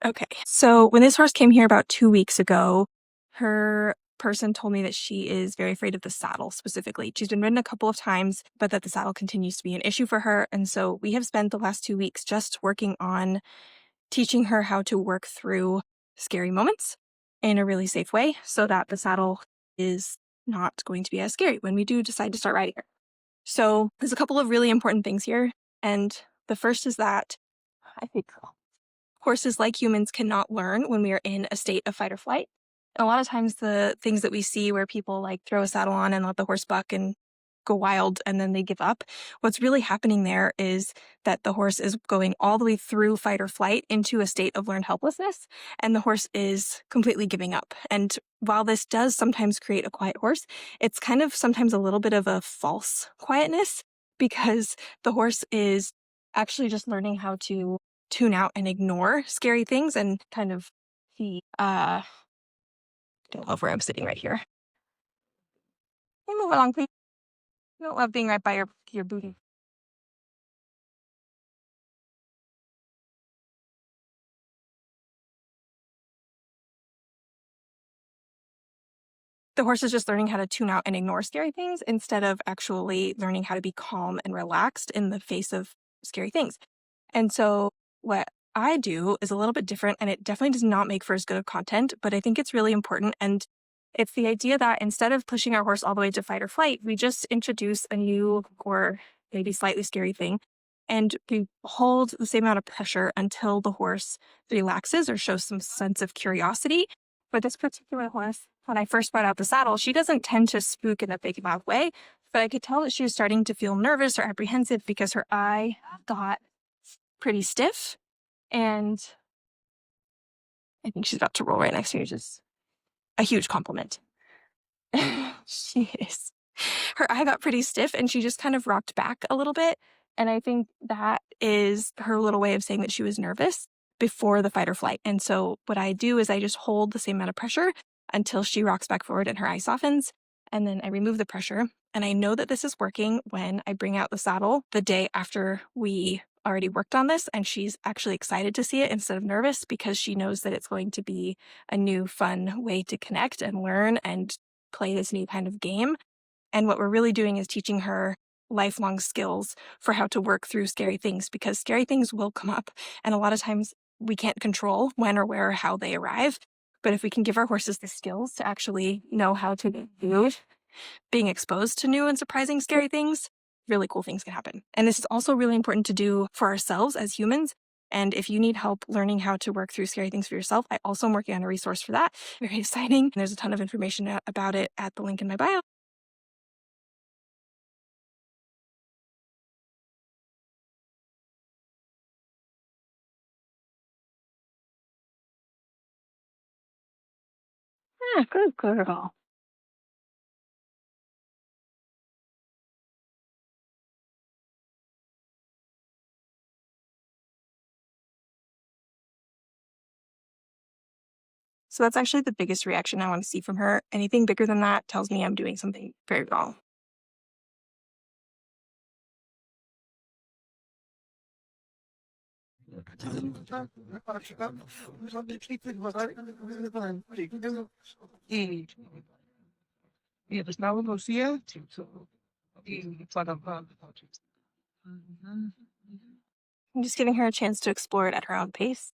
Okay. So when this horse came here about 2 weeks ago, her person told me that she is very afraid of the saddle specifically. She's been ridden a couple of times, but that the saddle continues to be an issue for her. And so we have spent the last 2 weeks just working on teaching her how to work through scary moments in a really safe way so that the saddle is not going to be as scary when we do decide to start riding her. So there's a couple of really important things here. And the first is that I think horses, like humans, cannot learn when we are in a state of fight or flight. And a lot of times the things that we see where people like throw a saddle on and let the horse buck and go wild and then they give up, what's really happening there is that the horse is going all the way through fight or flight into a state of learned helplessness, and the horse is completely giving up. And while this does sometimes create a quiet horse, it's kind of sometimes a little bit of a false quietness because the horse is actually just learning how to tune out and ignore scary things and kind of see don't love where I'm sitting right here. Can you move along, please? I don't love being right by your booty. The horse is just learning how to tune out and ignore scary things instead of actually learning how to be calm and relaxed in the face of scary things. And so what I do is a little bit different, and it definitely does not make for as good of content, but I think it's really important. And it's the idea that instead of pushing our horse all the way to fight or flight, we just introduce a new or maybe slightly scary thing. And we hold the same amount of pressure until the horse relaxes or shows some sense of curiosity. For this particular horse, when I first brought out the saddle, she doesn't tend to spook in a big loud way, but I could tell that she was starting to feel nervous or apprehensive because her eye got pretty stiff. And I think she's about to roll right next to me, which is a huge compliment. She is. Her eye got pretty stiff and she just kind of rocked back a little bit. And I think that is her little way of saying that she was nervous before the fight or flight. And so what I do is I just hold the same amount of pressure until she rocks back forward and her eye softens. And then I remove the pressure. And I know that this is working when I bring out the saddle the day after we already worked on this, and she's actually excited to see it instead of nervous because she knows that it's going to be a new fun way to connect and learn and play this new kind of game. And what we're really doing is teaching her lifelong skills for how to work through scary things, because scary things will come up. And a lot of times we can't control when or where or how they arrive. But if we can give our horses the skills to actually know how to do being exposed to new and surprising scary things, really cool things can happen. And this is also really important to do for ourselves as humans. And if you need help learning how to work through scary things for yourself, I also am working on a resource for that. Very exciting. There's a ton of information about it at the link in my bio. Yeah, good girl. So that's actually the biggest reaction I want to see from her. Anything bigger than that tells me I'm doing something very wrong. I'm just giving her a chance to explore it at her own pace.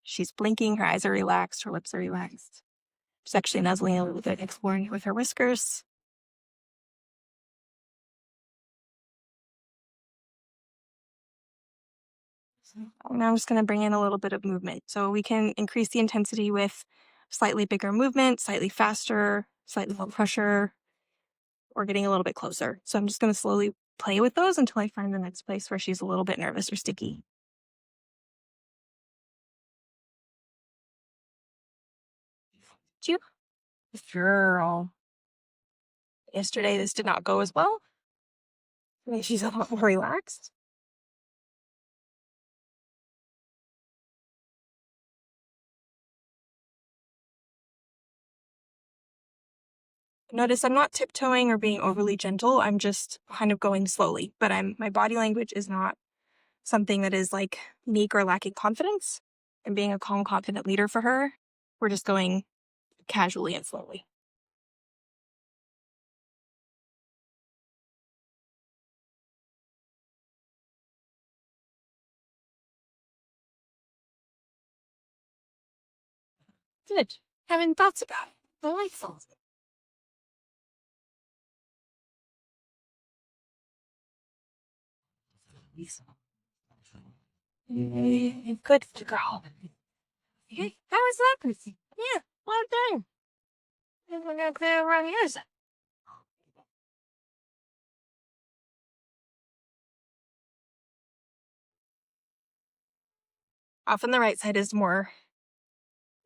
She's blinking, her eyes are relaxed, her lips are relaxed. She's actually nuzzling a little bit, exploring it with her whiskers. Now I'm just going to bring in a little bit of movement. So we can increase the intensity with slightly bigger movement, slightly faster, slightly more pressure, or getting a little bit closer. So I'm just going to slowly play with those until I find the next place where she's a little bit nervous or sticky. You girl. Yesterday, this did not go as well. Maybe she's a lot more relaxed. Notice I'm not tiptoeing or being overly gentle. I'm just kind of going slowly, but my body language is not something that is like meek or lacking confidence and being a calm, confident leader for her. We're just going casually and slowly. Good. Having thoughts about it. Delightful. Good girl. Hey, how was that? Yeah, well done. We're gonna clear around yours. Often the right side is more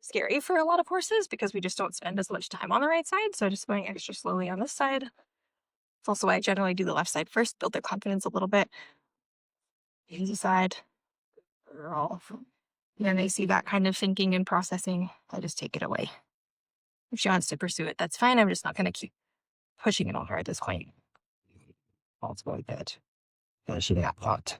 scary for a lot of horses because we just don't spend as much time on the right side. So just going extra slowly on this side. It's also why I generally do the left side first, build their confidence a little bit. Easy side. Girl. And then they see that kind of thinking and processing. I just take it away. If she wants to pursue it, that's fine. I'm just not going to keep pushing it on her at this point. It's going good. She got caught.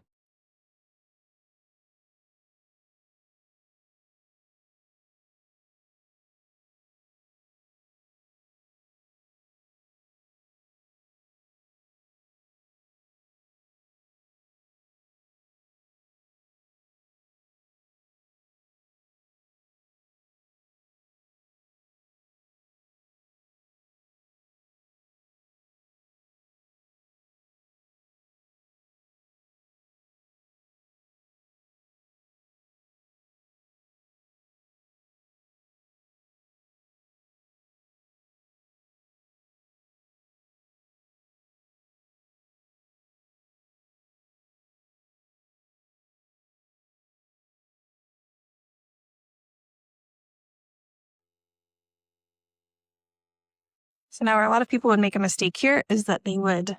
So now where a lot of people would make a mistake here is that they would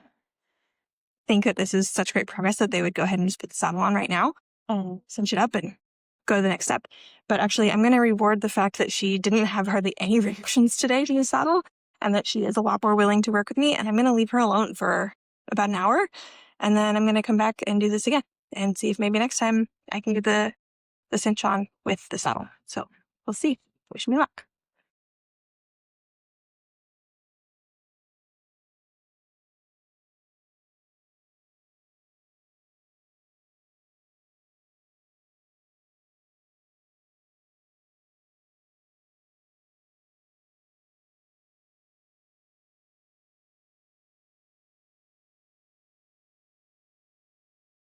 think that this is such great progress that they would go ahead and just put the saddle on right now and cinch it up and go to the next step. But actually, I'm going to reward the fact that she didn't have hardly any reactions today to the saddle and that she is a lot more willing to work with me. And I'm going to leave her alone for about an hour. And then I'm going to come back and do this again and see if maybe next time I can get the cinch on with the saddle. So we'll see. Wish me luck.